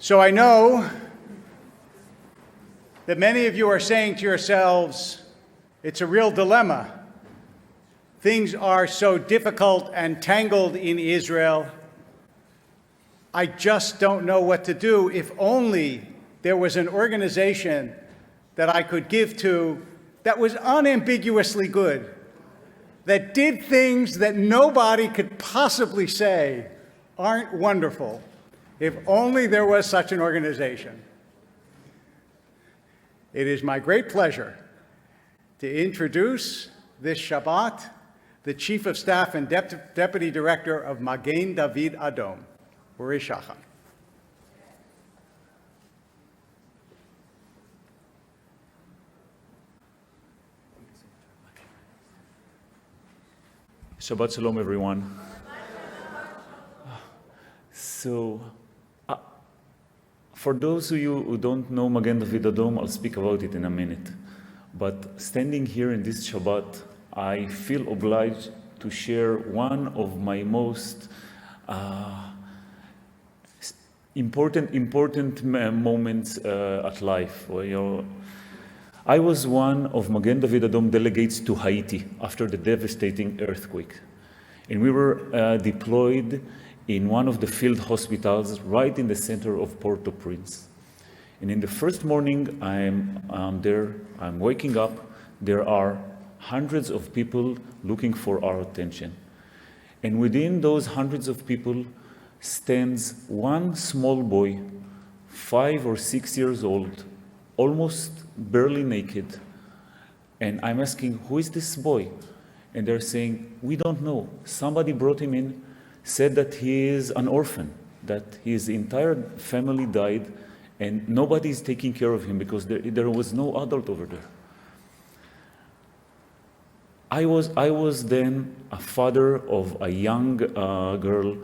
So I know that many of you are saying to yourselves, it's a real dilemma. Things are so difficult and tangled in Israel. I just don't know what to do. If only there was an organization that I could give to that was unambiguously good, that did things that nobody could possibly say aren't wonderful. If only there was such an organization. It is my great pleasure to introduce this Shabbat the Chief of Staff and Deputy Director of Magen David Adom, Uri Shacham. Shabbat Shalom, everyone. So, for those of you who don't know Magen David Adom, I'll speak about it in a minute. But standing here in this Shabbat, I feel obliged to share one of my most important moments at life. I was one of Magen David Adom delegates to Haiti after the devastating earthquake. And we were deployed in one of the field hospitals right in the center of Port-au-Prince. And in the first morning I'm there, I'm waking up, there are hundreds of people looking for our attention. And within those hundreds of people stands one small boy, 5 or 6 years old, almost barely naked. And I'm asking, who is this boy? And they're saying, we don't know. Somebody brought him in, said that he is an orphan, that his entire family died, and nobody is taking care of him because there was no adult over there. I was then a father of a young girl,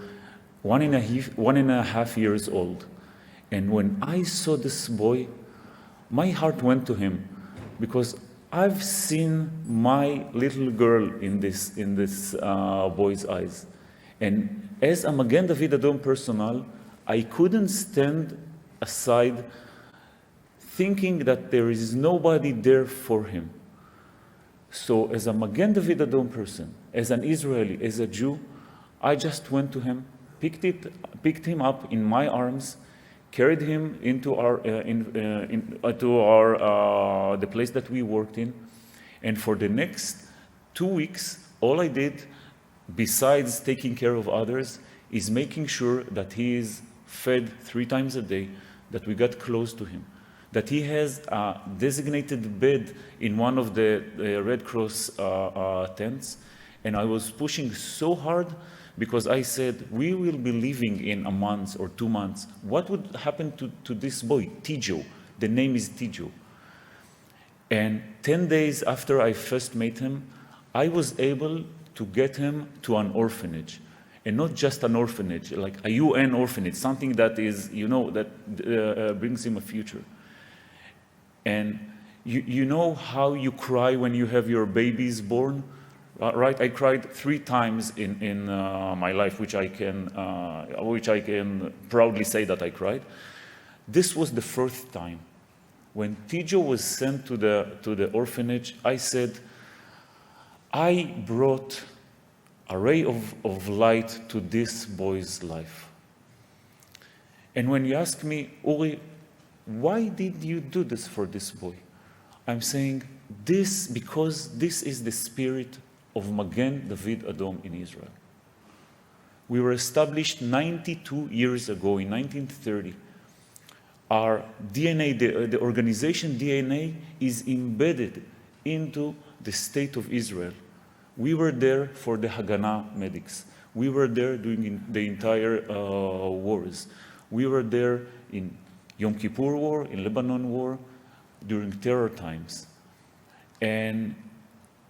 1.5 years old. And when I saw this boy, my heart went to him because I've seen my little girl in this boy's eyes. And as a Magen David Adom personnel, I couldn't stand aside thinking that there is nobody there for him. So as a Magen David Adom person, as an Israeli, as a Jew, I just went to him, picked him up in my arms, carried him into the place that we worked in, and for the next 2 weeks, all I did, besides taking care of others, is making sure that he is fed 3 times a day, that we got close to him, that he has a designated bed in one of the Red Cross tents. And I was pushing so hard because I said, we will be leaving in a month or 2 months. What would happen to this boy, Tijo? The name is Tijo. And 10 days after I first met him, I was able to get him to an orphanage. And not just an orphanage, like a UN orphanage, something that is, that brings him a future. And you know how you cry when you have your babies born, right? I cried 3 times in my life, which I can proudly say that I cried. This was the first time. When Tijo was sent to the orphanage, I said, I brought a ray of light to this boy's life. And when you ask me, Uri, why did you do this for this boy? I'm saying this because this is the spirit of Magen David Adom in Israel. We were established 92 years ago in 1930. Our DNA, the organization DNA, is embedded into the state of Israel. We were there for the Haganah medics. We were there during the entire wars. We were there in Yom Kippur War, in Lebanon War, during terror times. And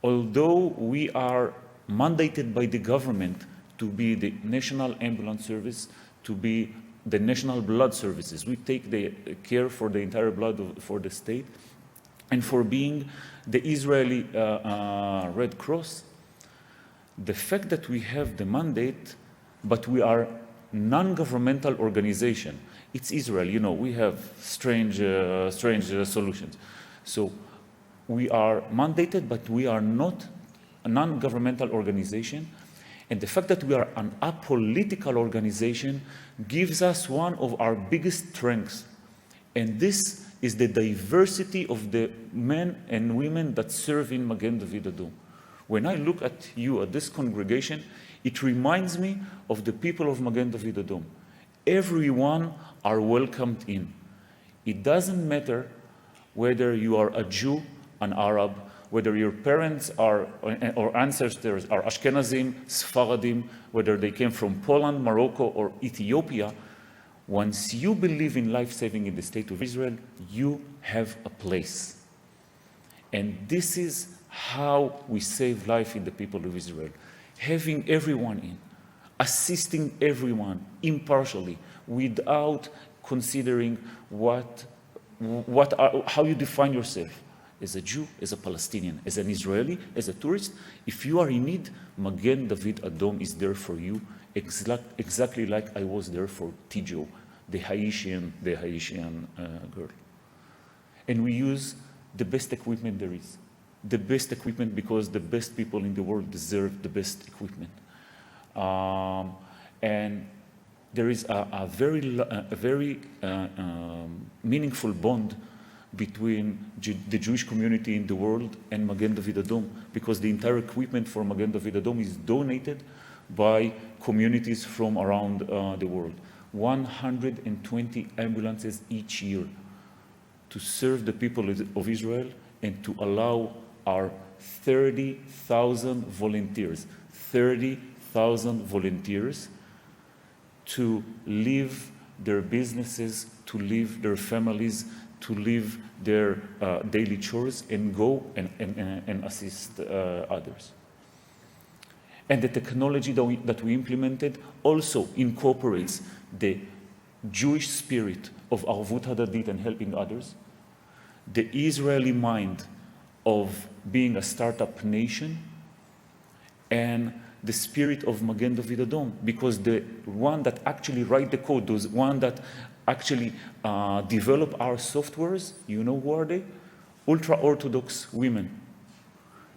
although we are mandated by the government to be the National Ambulance Service, to be the National Blood Services, we take the care for the entire blood for the state, and for being the Israeli Red Cross, the fact that we have the mandate, but we are non-governmental organization. It's Israel, you know, we have strange solutions. So we are mandated, but we are not a non-governmental organization. And the fact that we are an apolitical organization gives us one of our biggest strengths. And this is the diversity of the men and women that serve in Magen David Adom. When I look at you, at this congregation, it reminds me of the people of Magen David Adom. Everyone are welcomed in. It doesn't matter whether you are a Jew, an Arab, whether your parents are, or ancestors are Ashkenazim, Sfaradim, whether they came from Poland, Morocco, or Ethiopia. Once you believe in life-saving in the state of Israel, you have a place. And this is how we save life in the people of Israel. Having everyone in, assisting everyone impartially, without considering how you define yourself. As a Jew, as a Palestinian, as an Israeli, as a tourist, if you are in need, Magen David Adom is there for you, exactly like I was there for Tijo, the Haitian girl. And we use the best equipment there is. The best equipment because the best people in the world deserve the best equipment. And there is a very meaningful bond between the Jewish community in the world and Magen David Adom, because the entire equipment for Magen David Adom is donated by communities from around the world. 120 ambulances each year to serve the people of Israel and to allow our 30,000 volunteers to live their businesses, to live their families, to live their daily chores and go and assist others. And the technology that we implemented also incorporates the Jewish spirit of Arvut Hadadit and helping others, the Israeli mind of being a startup nation, and the spirit of Magen David Adom, because the one that actually write the code, those one that actually develop our softwares, you know who are they? Ultra-Orthodox women.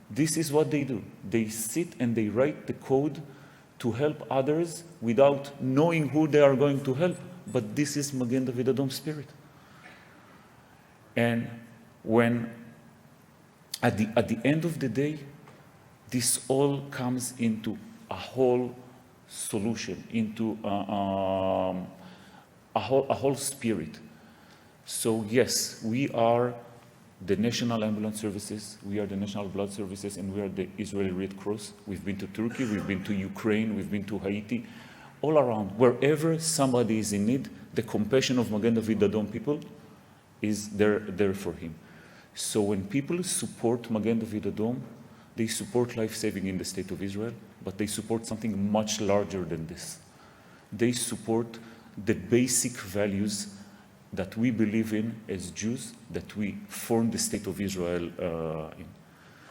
This is what they do. They sit and they write the code to help others without knowing who they are going to help. But this is Magen David Adom's spirit. And when, at the end of the day, this all comes into a whole solution, into a whole spirit. So yes, we are the National Ambulance Services, we are the National Blood Services, and we are the Israeli Red Cross. We've been to Turkey, we've been to Ukraine, we've been to Haiti, all around. Wherever somebody is in need, the compassion of Magen David Adom people is there for him. So when people support Magen David Adom, they support life-saving in the state of Israel, but they support something much larger than this. They support the basic values that we believe in as Jews, that we form the state of Israel in.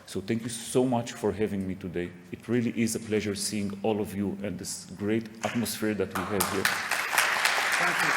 So thank you so much for having me today. It really is a pleasure seeing all of you and this great atmosphere that we have here. Thank you.